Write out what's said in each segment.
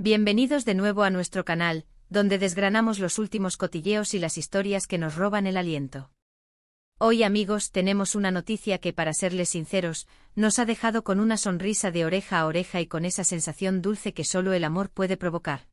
Bienvenidos de nuevo a nuestro canal, donde desgranamos los últimos cotilleos y las historias que nos roban el aliento. Hoy, amigos, tenemos una noticia que, para serles sinceros, nos ha dejado con una sonrisa de oreja a oreja y con esa sensación dulce que solo el amor puede provocar.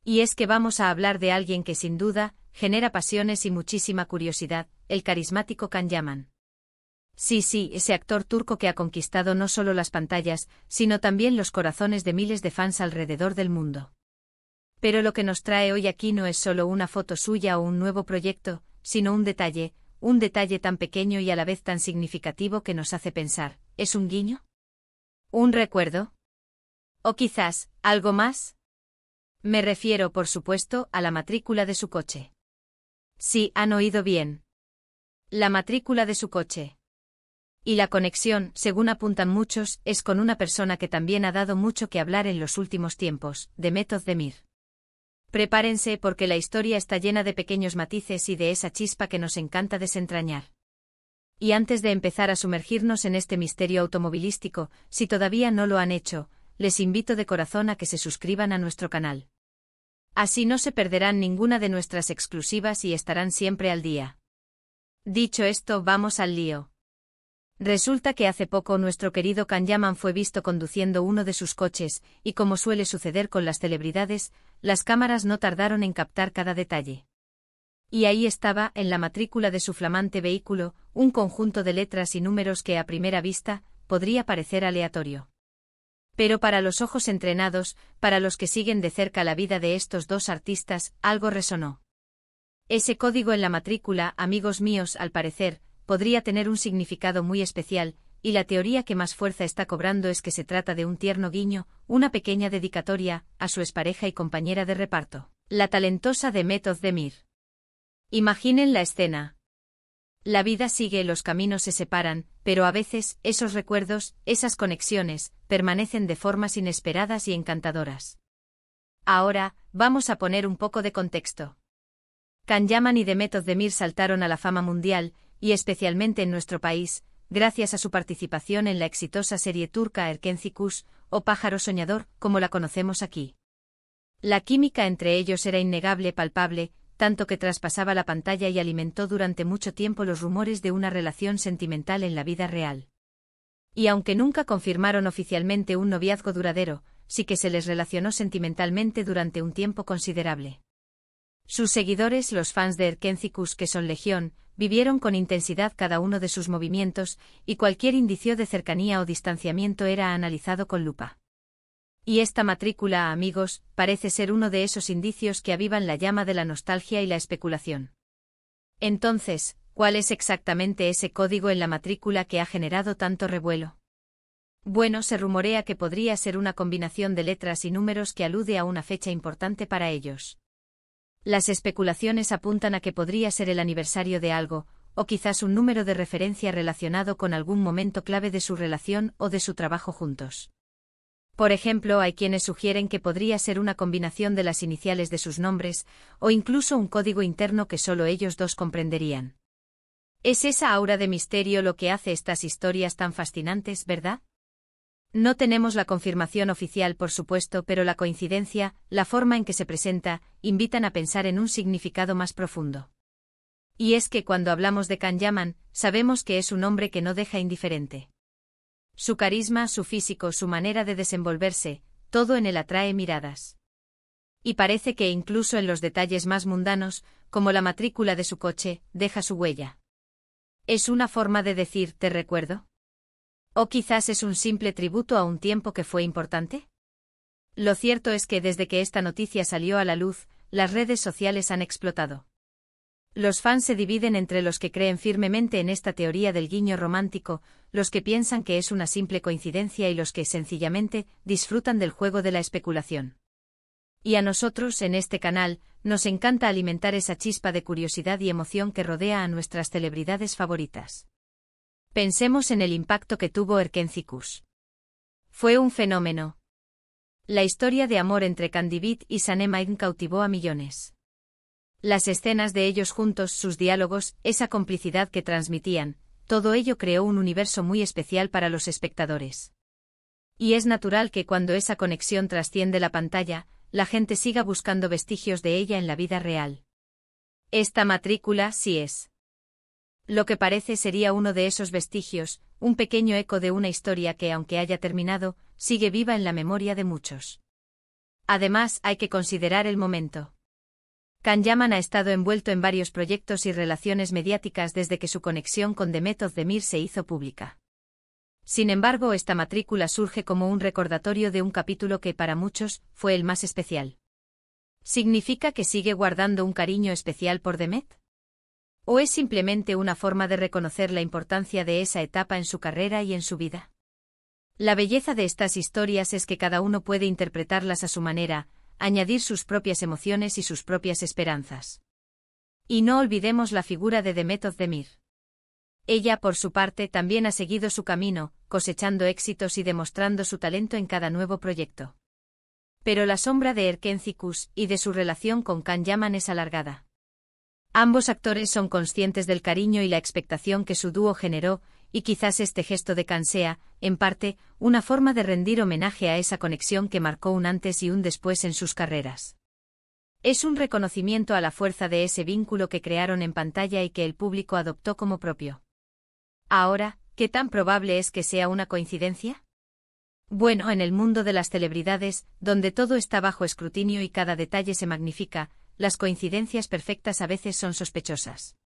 Y es que vamos a hablar de alguien que sin duda genera pasiones y muchísima curiosidad, el carismático Can Yaman. Sí, ese actor turco que ha conquistado no solo las pantallas, sino también los corazones de miles de fans alrededor del mundo. Pero lo que nos trae hoy aquí no es solo una foto suya o un nuevo proyecto, sino un detalle tan pequeño y a la vez tan significativo que nos hace pensar, ¿es un guiño? ¿Un recuerdo? ¿O quizás, algo más? Me refiero, por supuesto, a la matrícula de su coche. Sí, han oído bien. La matrícula de su coche. Y la conexión, según apuntan muchos, es con una persona que también ha dado mucho que hablar en los últimos tiempos, Demet Özdemir. Prepárense porque la historia está llena de pequeños matices y de esa chispa que nos encanta desentrañar. Y antes de empezar a sumergirnos en este misterio automovilístico, si todavía no lo han hecho, les invito de corazón a que se suscriban a nuestro canal. Así no se perderán ninguna de nuestras exclusivas y estarán siempre al día. Dicho esto, vamos al lío. Resulta que hace poco nuestro querido Can Yaman fue visto conduciendo uno de sus coches, y como suele suceder con las celebridades, las cámaras no tardaron en captar cada detalle. Y ahí estaba, en la matrícula de su flamante vehículo, un conjunto de letras y números que a primera vista podría parecer aleatorio. Pero para los ojos entrenados, para los que siguen de cerca la vida de estos dos artistas, algo resonó. Ese código en la matrícula, amigos míos, al parecer, podría tener un significado muy especial, y la teoría que más fuerza está cobrando es que se trata de un tierno guiño, una pequeña dedicatoria, a su expareja y compañera de reparto, la talentosa Demet Özdemir. Imaginen la escena. La vida sigue, los caminos se separan, pero a veces, esos recuerdos, esas conexiones, permanecen de formas inesperadas y encantadoras. Ahora, vamos a poner un poco de contexto. Can Yaman y Demet Özdemir saltaron a la fama mundial, y especialmente en nuestro país, gracias a su participación en la exitosa serie turca Erkenci Kuş, o Pájaro Soñador, como la conocemos aquí. La química entre ellos era innegable, palpable, tanto que traspasaba la pantalla y alimentó durante mucho tiempo los rumores de una relación sentimental en la vida real. Y aunque nunca confirmaron oficialmente un noviazgo duradero, sí que se les relacionó sentimentalmente durante un tiempo considerable. Sus seguidores, los fans de Erkenci Kuş, que son legión, vivieron con intensidad cada uno de sus movimientos, y cualquier indicio de cercanía o distanciamiento era analizado con lupa. Y esta matrícula, amigos, parece ser uno de esos indicios que avivan la llama de la nostalgia y la especulación. Entonces, ¿cuál es exactamente ese código en la matrícula que ha generado tanto revuelo? Bueno, se rumorea que podría ser una combinación de letras y números que alude a una fecha importante para ellos. Las especulaciones apuntan a que podría ser el aniversario de algo, o quizás un número de referencia relacionado con algún momento clave de su relación o de su trabajo juntos. Por ejemplo, hay quienes sugieren que podría ser una combinación de las iniciales de sus nombres, o incluso un código interno que solo ellos dos comprenderían. Es esa aura de misterio lo que hace estas historias tan fascinantes, ¿verdad? No tenemos la confirmación oficial, por supuesto, pero la coincidencia, la forma en que se presenta, invitan a pensar en un significado más profundo. Y es que cuando hablamos de Can Yaman, sabemos que es un hombre que no deja indiferente. Su carisma, su físico, su manera de desenvolverse, todo en él atrae miradas. Y parece que incluso en los detalles más mundanos, como la matrícula de su coche, deja su huella. ¿Es una forma de decir te recuerdo? ¿O quizás es un simple tributo a un tiempo que fue importante? Lo cierto es que desde que esta noticia salió a la luz, las redes sociales han explotado. Los fans se dividen entre los que creen firmemente en esta teoría del guiño romántico, los que piensan que es una simple coincidencia y los que sencillamente disfrutan del juego de la especulación. Y a nosotros, en este canal, nos encanta alimentar esa chispa de curiosidad y emoción que rodea a nuestras celebridades favoritas. Pensemos en el impacto que tuvo Erkenci Kuş. Fue un fenómeno. La historia de amor entre Candivit y Sanem Aydın cautivó a millones. Las escenas de ellos juntos, sus diálogos, esa complicidad que transmitían, todo ello creó un universo muy especial para los espectadores. Y es natural que cuando esa conexión trasciende la pantalla, la gente siga buscando vestigios de ella en la vida real. Esta matrícula sí es. Lo que parece sería uno de esos vestigios, un pequeño eco de una historia que, aunque haya terminado, sigue viva en la memoria de muchos. Además, hay que considerar el momento. Can Yaman ha estado envuelto en varios proyectos y relaciones mediáticas desde que su conexión con Demet Özdemir se hizo pública. Sin embargo, esta matrícula surge como un recordatorio de un capítulo que para muchos fue el más especial. ¿Significa que sigue guardando un cariño especial por Demet? ¿O es simplemente una forma de reconocer la importancia de esa etapa en su carrera y en su vida? La belleza de estas historias es que cada uno puede interpretarlas a su manera, añadir sus propias emociones y sus propias esperanzas. Y no olvidemos la figura de Demet Özdemir. Ella, por su parte, también ha seguido su camino, cosechando éxitos y demostrando su talento en cada nuevo proyecto. Pero la sombra de Erkencikus y de su relación con Can Yaman es alargada. Ambos actores son conscientes del cariño y la expectación que su dúo generó, y quizás este gesto de Can sea, en parte, una forma de rendir homenaje a esa conexión que marcó un antes y un después en sus carreras. Es un reconocimiento a la fuerza de ese vínculo que crearon en pantalla y que el público adoptó como propio. Ahora, ¿qué tan probable es que sea una coincidencia? Bueno, en el mundo de las celebridades, donde todo está bajo escrutinio y cada detalle se magnifica, las coincidencias perfectas a veces son sospechosas.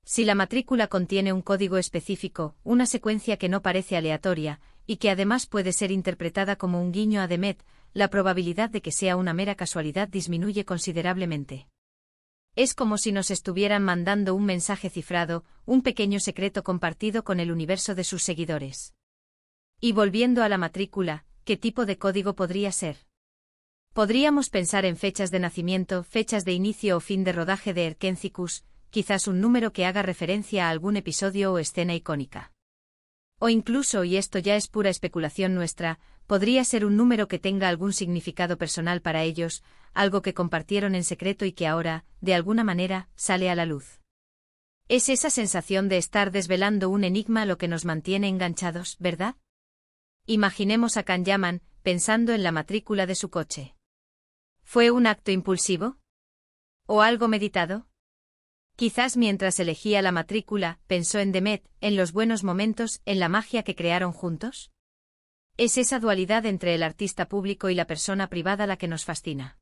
Si la matrícula contiene un código específico, una secuencia que no parece aleatoria, y que además puede ser interpretada como un guiño a Demet, la probabilidad de que sea una mera casualidad disminuye considerablemente. Es como si nos estuvieran mandando un mensaje cifrado, un pequeño secreto compartido con el universo de sus seguidores. Y volviendo a la matrícula, ¿qué tipo de código podría ser? Podríamos pensar en fechas de nacimiento, fechas de inicio o fin de rodaje de Erkencikus, quizás un número que haga referencia a algún episodio o escena icónica. O incluso, y esto ya es pura especulación nuestra, podría ser un número que tenga algún significado personal para ellos, algo que compartieron en secreto y que ahora, de alguna manera, sale a la luz. Es esa sensación de estar desvelando un enigma lo que nos mantiene enganchados, ¿verdad? Imaginemos a Can Yaman, pensando en la matrícula de su coche. ¿Fue un acto impulsivo? ¿O algo meditado? Quizás mientras elegía la matrícula, pensó en Demet, en los buenos momentos, en la magia que crearon juntos. Es esa dualidad entre el artista público y la persona privada la que nos fascina.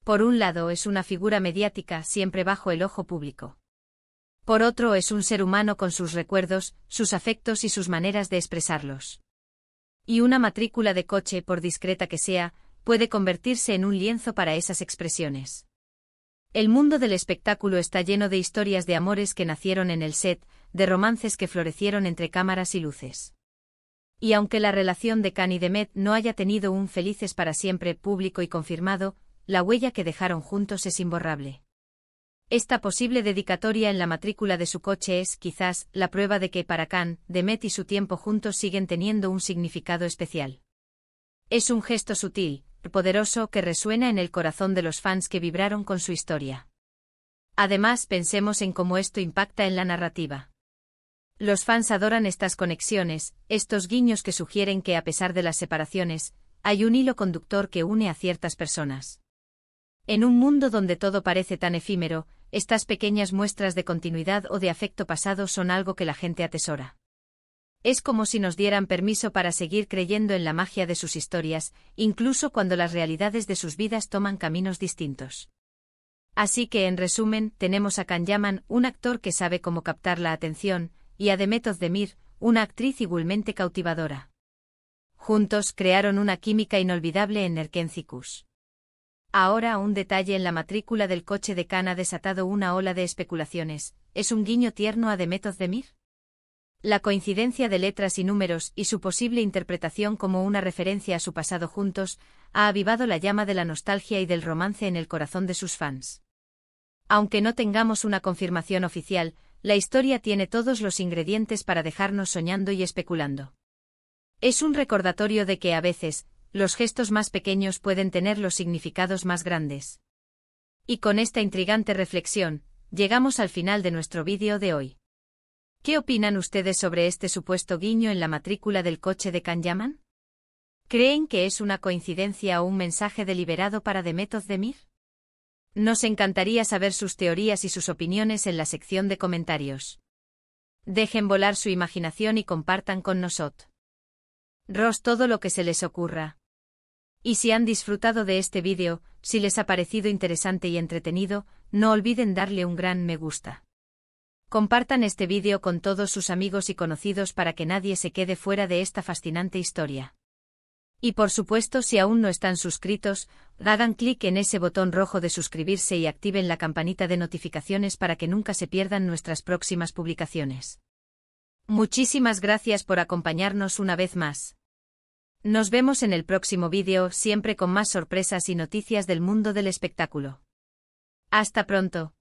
Por un lado es una figura mediática siempre bajo el ojo público. Por otro es un ser humano con sus recuerdos, sus afectos y sus maneras de expresarlos. Y una matrícula de coche, por discreta que sea, puede convertirse en un lienzo para esas expresiones. El mundo del espectáculo está lleno de historias de amores que nacieron en el set, de romances que florecieron entre cámaras y luces. Y aunque la relación de Can y Demet no haya tenido un felices para siempre público y confirmado, la huella que dejaron juntos es imborrable. Esta posible dedicatoria en la matrícula de su coche es, quizás, la prueba de que para Can, Demet y su tiempo juntos siguen teniendo un significado especial. Es un gesto sutil, poderoso que resuena en el corazón de los fans que vibraron con su historia. Además, pensemos en cómo esto impacta en la narrativa. Los fans adoran estas conexiones, estos guiños que sugieren que a pesar de las separaciones, hay un hilo conductor que une a ciertas personas. En un mundo donde todo parece tan efímero, estas pequeñas muestras de continuidad o de afecto pasado son algo que la gente atesora. Es como si nos dieran permiso para seguir creyendo en la magia de sus historias, incluso cuando las realidades de sus vidas toman caminos distintos. Así que, en resumen, tenemos a Can Yaman, un actor que sabe cómo captar la atención, y a Demet Özdemir, una actriz igualmente cautivadora. Juntos crearon una química inolvidable en Erkencikus. Ahora, un detalle en la matrícula del coche de Can ha desatado una ola de especulaciones. ¿Es un guiño tierno a Demet Özdemir? La coincidencia de letras y números y su posible interpretación como una referencia a su pasado juntos ha avivado la llama de la nostalgia y del romance en el corazón de sus fans. Aunque no tengamos una confirmación oficial, la historia tiene todos los ingredientes para dejarnos soñando y especulando. Es un recordatorio de que a veces, los gestos más pequeños pueden tener los significados más grandes. Y con esta intrigante reflexión, llegamos al final de nuestro vídeo de hoy. ¿Qué opinan ustedes sobre este supuesto guiño en la matrícula del coche de Can Yaman? ¿Creen que es una coincidencia o un mensaje deliberado para The Method de Mir? Nos encantaría saber sus teorías y sus opiniones en la sección de comentarios. Dejen volar su imaginación y compartan con nosotros todo lo que se les ocurra. Y si han disfrutado de este vídeo, si les ha parecido interesante y entretenido, no olviden darle un gran me gusta. Compartan este vídeo con todos sus amigos y conocidos para que nadie se quede fuera de esta fascinante historia. Y por supuesto, si aún no están suscritos, hagan clic en ese botón rojo de suscribirse y activen la campanita de notificaciones para que nunca se pierdan nuestras próximas publicaciones. Muchísimas gracias por acompañarnos una vez más. Nos vemos en el próximo vídeo, siempre con más sorpresas y noticias del mundo del espectáculo. Hasta pronto.